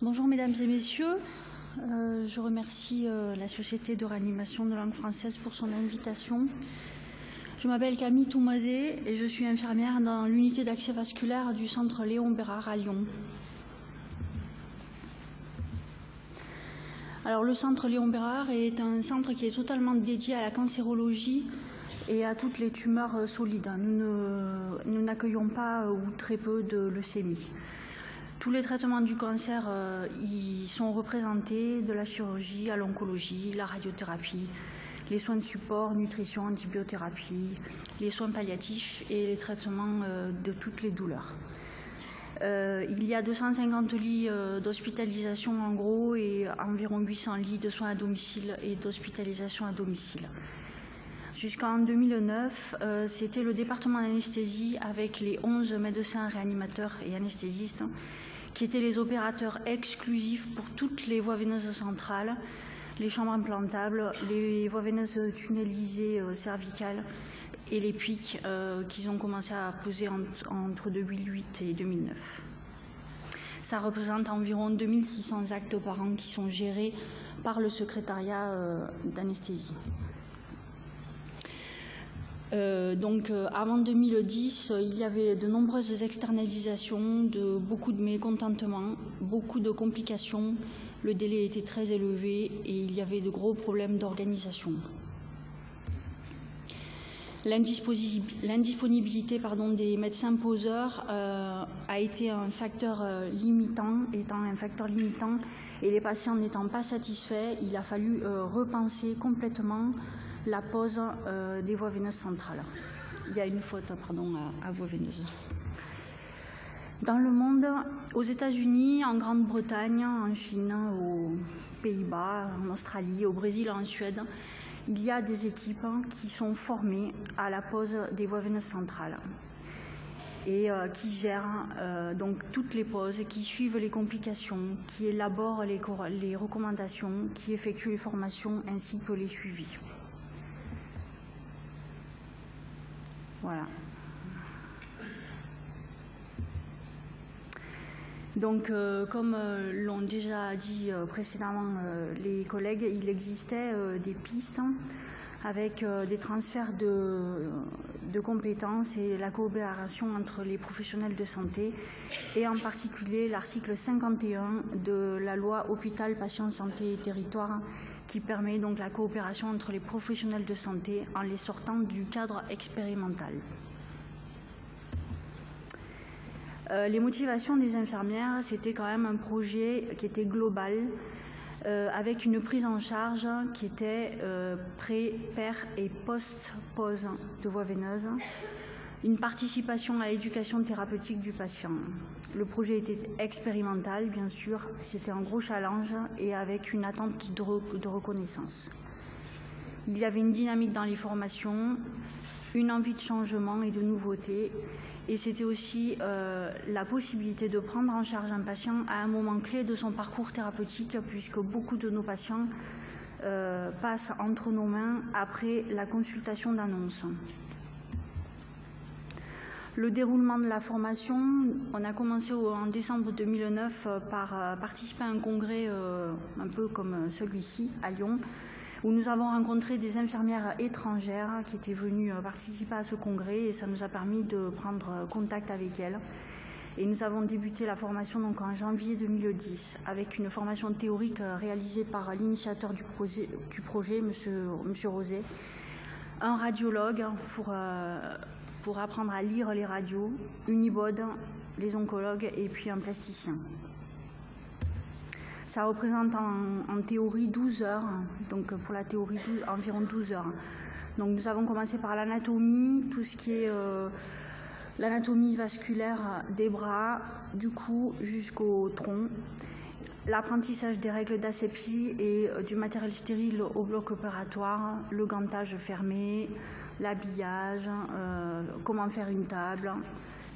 Bonjour mesdames et messieurs, je remercie la Société de réanimation de langue française pour son invitation. Je m'appelle Camille Toumazé et je suis infirmière dans l'unité d'accès vasculaire du centre Léon Bérard à Lyon. Alors le centre Léon Bérard est un centre qui est totalement dédié à la cancérologie et à toutes les tumeurs solides. Nous n'accueillons pas ou très peu de leucémie. Tous les traitements du cancer y sont représentés, de la chirurgie à l'oncologie, la radiothérapie, les soins de support, nutrition, antibiothérapie, les soins palliatifs et les traitements de toutes les douleurs. Il y a 250 lits d'hospitalisation en gros et environ 800 lits de soins à domicile et d'hospitalisation à domicile. Jusqu'en 2009, c'était le département d'anesthésie avec les 11 médecins réanimateurs et anesthésistes qui étaient les opérateurs exclusifs pour toutes les voies veineuses centrales, les chambres implantables, les voies veineuses tunnelisées cervicales et les pics qu'ils ont commencé à poser entre 2008 et 2009. Ça représente environ 2600 actes par an qui sont gérés par le secrétariat d'anesthésie. Avant 2010, il y avait de nombreuses externalisations, beaucoup de mécontentements, beaucoup de complications. Le délai était très élevé et il y avait de gros problèmes d'organisation. L'indisponibilité des médecins poseurs a été un facteur limitant, et les patients n'étant pas satisfaits, il a fallu repenser complètement la pose des voies veineuses centrales. Il y a une faute, à voie veineuse. Dans le monde, aux États-Unis, en Grande-Bretagne, en Chine, aux Pays-Bas, en Australie, au Brésil, en Suède, il y a des équipes qui sont formées à la pose des voies veineuses centrales et qui gèrent donc toutes les poses, qui suivent les complications, qui élaborent les recommandations, qui effectuent les formations ainsi que les suivis. Voilà. Donc, comme l'ont déjà dit précédemment les collègues, il existait des pistes avec des transferts de compétences et la coopération entre les professionnels de santé, et en particulier l'article 51 de la loi Hôpital, Patients, Santé et Territoire, qui permet donc la coopération entre les professionnels de santé en les sortant du cadre expérimental. Les motivations des infirmières, c'était quand même un projet qui était global, avec une prise en charge qui était pré-, per- et post-pose de voie veineuse, une participation à l'éducation thérapeutique du patient. Le projet était expérimental, bien sûr, c'était un gros challenge et avec une attente de reconnaissance. Il y avait une dynamique dans les formations, une envie de changement et de nouveauté, et c'était aussi la possibilité de prendre en charge un patient à un moment clé de son parcours thérapeutique, puisque beaucoup de nos patients passent entre nos mains après la consultation d'annonce. Le déroulement de la formation, on a commencé en décembre 2009 par participer à un congrès un peu comme celui-ci à Lyon, où nous avons rencontré des infirmières étrangères qui étaient venues participer à ce congrès, et ça nous a permis de prendre contact avec elles. Et nous avons débuté la formation donc en janvier 2010 avec une formation théorique réalisée par l'initiateur du projet, Monsieur Rosé, un radiologue pour apprendre à lire les radios, une IBOD, les oncologues et puis un plasticien. Ça représente en théorie 12 heures, donc pour la théorie environ 12 heures. Donc nous avons commencé par l'anatomie, tout ce qui est l'anatomie vasculaire des bras, du cou jusqu'au tronc, l'apprentissage des règles d'asepsie et du matériel stérile au bloc opératoire, le gantage fermé, l'habillage, comment faire une table,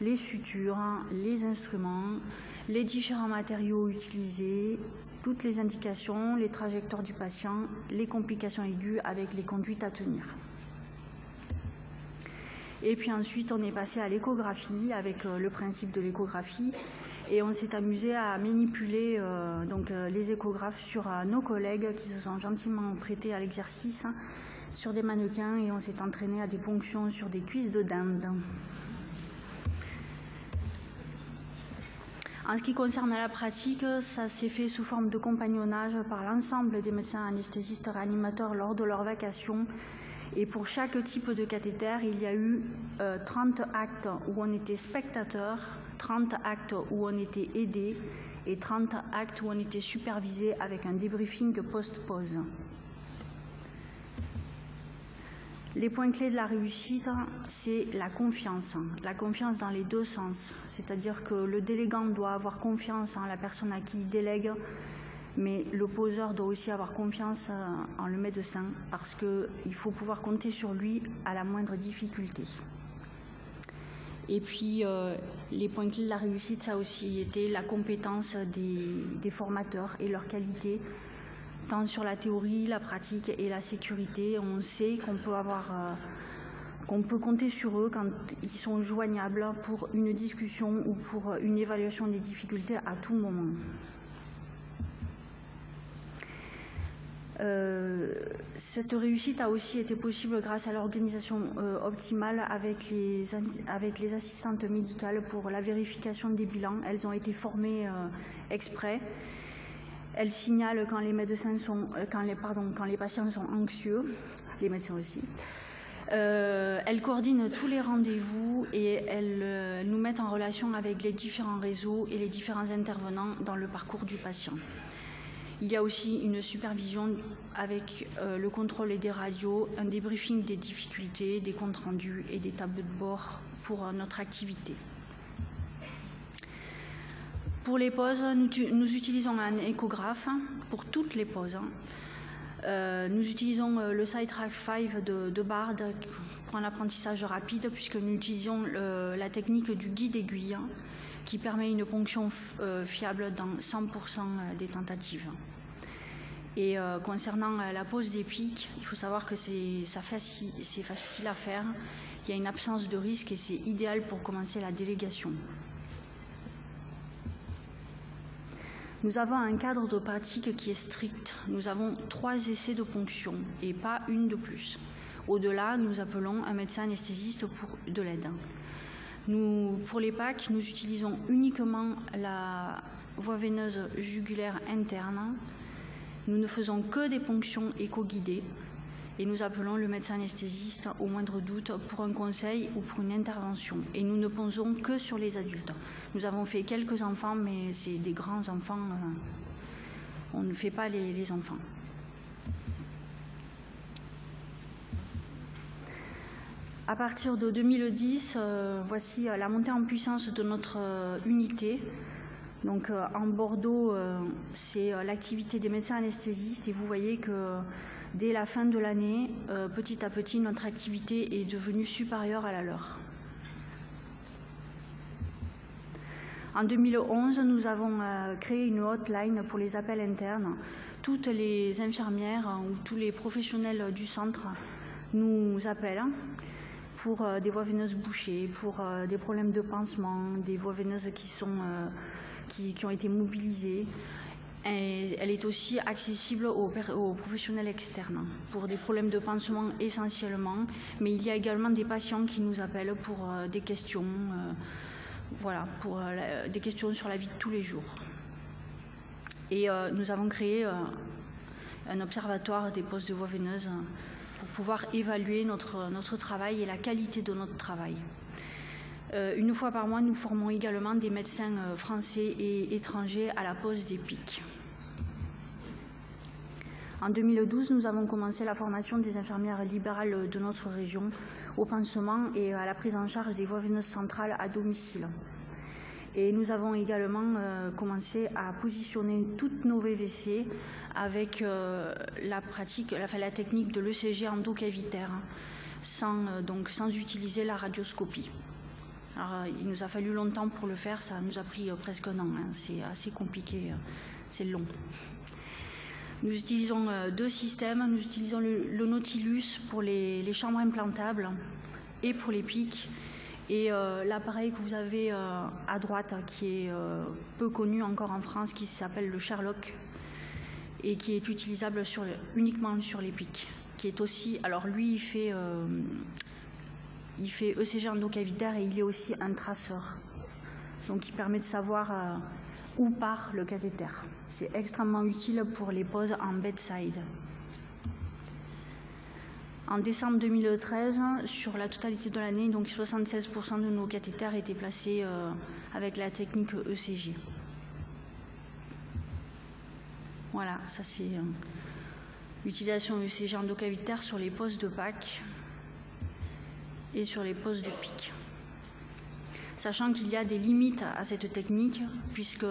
les sutures, les instruments, les différents matériaux utilisés, toutes les indications, les trajectoires du patient, les complications aiguës avec les conduites à tenir. Et puis ensuite, on est passé à l'échographie avec le principe de l'échographie Et on s'est amusé à manipuler les échographes sur nos collègues qui se sont gentiment prêtés à l'exercice sur des mannequins, et on s'est entraîné à des ponctions sur des cuisses de dinde. En ce qui concerne la pratique, ça s'est fait sous forme de compagnonnage par l'ensemble des médecins anesthésistes réanimateurs lors de leur vacation. Et pour chaque type de cathéter, il y a eu 30 actes où on était spectateur, 30 actes où on était aidé et 30 actes où on était supervisé avec un débriefing post-pause. Les points clés de la réussite, c'est la confiance dans les deux sens. C'est-à-dire que le délégant doit avoir confiance en la personne à qui il délègue, mais le poseur doit aussi avoir confiance en le médecin, parce qu'il faut pouvoir compter sur lui à la moindre difficulté. Et puis, les points clés de la réussite, ça a aussi été la compétence des formateurs et leur qualité, tant sur la théorie, la pratique et la sécurité. On sait qu'on peut compter sur eux quand ils sont joignables pour une discussion ou pour une évaluation des difficultés à tout moment. Cette réussite a aussi été possible grâce à l'organisation optimale avec les assistantes médicales pour la vérification des bilans. Elles ont été formées exprès. Elles signalent quand les médecins sont, quand les patients sont anxieux, les médecins aussi. Elles coordonnent tous les rendez-vous et elles nous mettent en relation avec les différents réseaux et les différents intervenants dans le parcours du patient. Il y a aussi une supervision avec le contrôle des radios, un débriefing des difficultés, des comptes rendus et des tableaux de bord pour notre activité. Pour les pauses, nous utilisons un échographe pour toutes les pauses. Nous utilisons le SideTrack 5 de Bard pour un apprentissage rapide, puisque nous utilisons la technique du guide aiguille qui permet une ponction fiable dans 100% des tentatives. Et concernant la pose des pics, il faut savoir que c'est facile à faire. Il y a une absence de risque et c'est idéal pour commencer la délégation. Nous avons un cadre de pratique qui est strict. Nous avons 3 essais de ponction et pas une de plus. Au-delà, nous appelons un médecin anesthésiste pour de l'aide. Pour les PAC, nous utilisons uniquement la voie veineuse jugulaire interne. Nous ne faisons que des ponctions éco-guidées et nous appelons le médecin anesthésiste au moindre doute pour un conseil ou pour une intervention. Et nous ne posons que sur les adultes. Nous avons fait quelques enfants, mais c'est des grands enfants. On ne fait pas les enfants. À partir de 2010, voici la montée en puissance de notre unité. Donc en Bordeaux, c'est l'activité des médecins anesthésistes et vous voyez que dès la fin de l'année, petit à petit, notre activité est devenue supérieure à la leur. En 2011, nous avons créé une hotline pour les appels internes. Toutes les infirmières ou tous les professionnels du centre nous appellent pour des voies veineuses bouchées, pour des problèmes de pansement, des voies veineuses qui ont été mobilisées. Et elle est aussi accessible aux professionnels externes pour des problèmes de pansement essentiellement, mais il y a également des patients qui nous appellent pour des questions, des questions sur la vie de tous les jours. Et nous avons créé un observatoire des postes de voies veineuses pour pouvoir évaluer notre travail et la qualité de notre travail. Une fois par mois, nous formons également des médecins français et étrangers à la pose des pics. En 2012, nous avons commencé la formation des infirmières libérales de notre région au pansement et à la prise en charge des voies veineuses centrales à domicile. Et nous avons également commencé à positionner toutes nos VVC avec la technique de l'ECG endocavitaire, sans utiliser la radioscopie. Alors, il nous a fallu longtemps pour le faire, ça nous a pris presque un an, c'est assez compliqué, c'est long. Nous utilisons 2 systèmes, nous utilisons le Nautilus pour les chambres implantables et pour les pics, Et l'appareil que vous avez à droite, qui est peu connu encore en France, qui s'appelle le Sherlock, et qui est utilisable uniquement sur les pics, qui est aussi, alors lui il fait ECG endocavitaire et il est aussi un traceur, donc il permet de savoir où part le cathéter. C'est extrêmement utile pour les poses en bedside. En décembre 2013, sur la totalité de l'année, donc 76% de nos cathéters étaient placés avec la technique ECG. Voilà, ça c'est l'utilisation ECG endocavitaire sur les poses de PAC et sur les poses de PIC. Sachant qu'il y a des limites à cette technique, puisque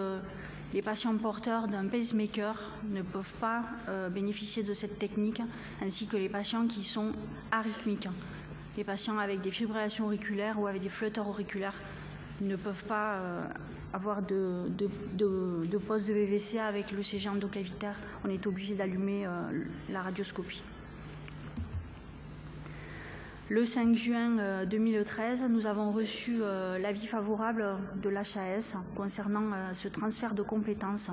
les patients porteurs d'un pacemaker ne peuvent pas bénéficier de cette technique, ainsi que les patients qui sont arythmiques. Les patients avec des fibrillations auriculaires ou avec des flotteurs auriculaires ne peuvent pas avoir de pose de VVC avec l'ECG endocavitaire. On est obligé d'allumer la radioscopie. Le 5 juin 2013, nous avons reçu l'avis favorable de l'HAS concernant ce transfert de compétences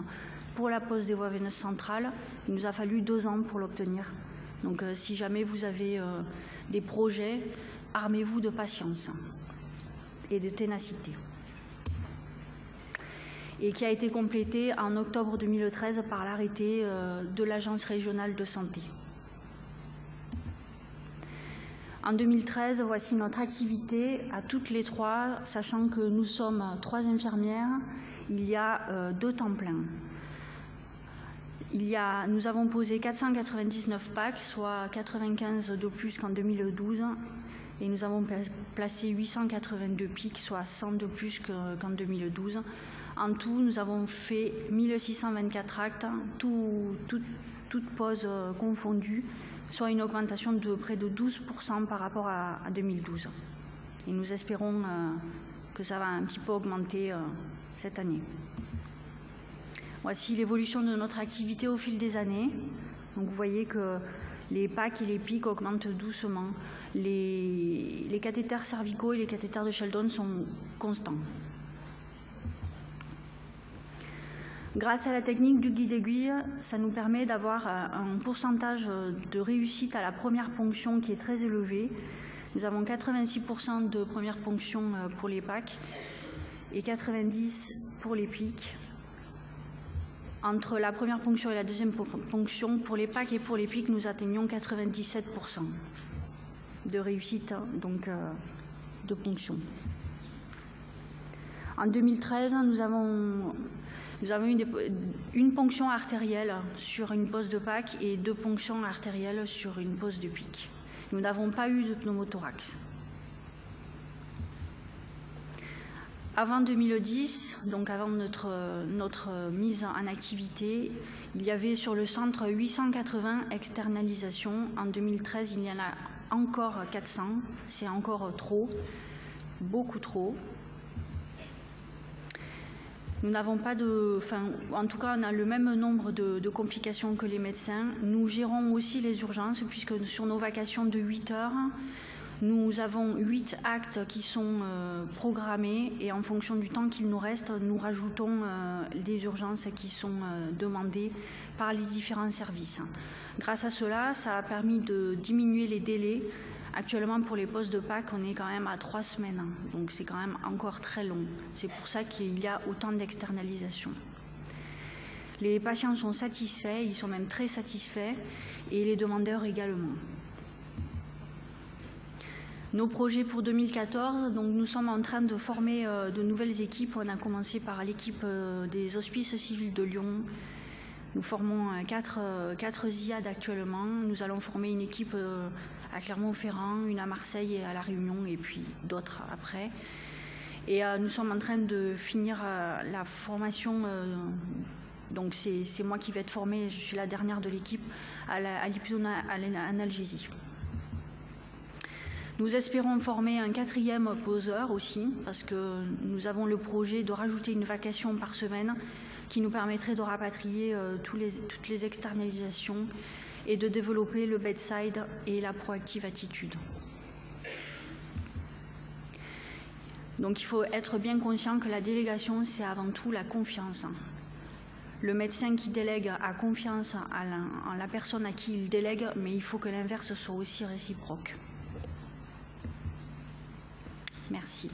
pour la pose des voies veineuses centrales. Il nous a fallu 2 ans pour l'obtenir. Donc si jamais vous avez des projets, armez-vous de patience et de ténacité. Et qui a été complété en octobre 2013 par l'arrêté de l'Agence régionale de santé. En 2013, voici notre activité à toutes les 3, sachant que nous sommes 3 infirmières, il y a 2 temps pleins. Nous avons posé 499 PAC, soit 95 de plus qu'en 2012, et nous avons placé 882 PIC, soit 100 de plus qu'en 2012. En tout, nous avons fait 1624 actes, toutes poses confondues, soit une augmentation de près de 12% par rapport à 2012. Et nous espérons que ça va un petit peu augmenter cette année. Voici l'évolution de notre activité au fil des années. Donc vous voyez que les PAC et les PIC augmentent doucement. Les cathéters cervicaux et les cathéters de Sheldon sont constants. Grâce à la technique du guide aiguille, ça nous permet d'avoir un pourcentage de réussite à la première ponction qui est très élevé. Nous avons 86% de première ponction pour les PAC et 90% pour les PIC. Entre la première ponction et la deuxième ponction, pour les PAC et pour les PIC, nous atteignons 97% de réussite donc, de ponction. En 2013, nous avons une ponction artérielle sur une pose de PAC et 2 ponctions artérielles sur une pose de PIC. Nous n'avons pas eu de pneumothorax. Avant 2010, donc avant notre mise en activité, il y avait sur le centre 880 externalisations. En 2013, il y en a encore 400. C'est encore trop, beaucoup trop. Nous n'avons pas en tout cas, on a le même nombre de complications que les médecins. Nous gérons aussi les urgences, puisque sur nos vacations de 8 heures, nous avons 8 actes qui sont programmés, et en fonction du temps qu'il nous reste, nous rajoutons des urgences qui sont demandées par les différents services. Grâce à cela, ça a permis de diminuer les délais. Actuellement, pour les postes de PAC, on est quand même à 3 semaines, donc c'est quand même encore très long. C'est pour ça qu'il y a autant d'externalisations. Les patients sont satisfaits, ils sont même très satisfaits, et les demandeurs également. Nos projets pour 2014, donc nous sommes en train de former de nouvelles équipes. On a commencé par l'équipe des Hospices civils de Lyon. Nous formons 4 IAD actuellement. Nous allons former une équipe à Clermont-Ferrand, une à Marseille et à La Réunion, et puis d'autres après. Et nous sommes en train de finir la formation, donc c'est moi qui vais être formée, je suis la dernière de l'équipe, à l'hypnoanalgésie. Nous espérons former un 4e poseur aussi, parce que nous avons le projet de rajouter une vacation par semaine qui nous permettrait de rapatrier toutes les externalisations et de développer le bedside et la proactive attitude. Donc il faut être bien conscient que la délégation, c'est avant tout la confiance. Le médecin qui délègue a confiance en la personne à qui il délègue, mais il faut que l'inverse soit aussi réciproque. Merci.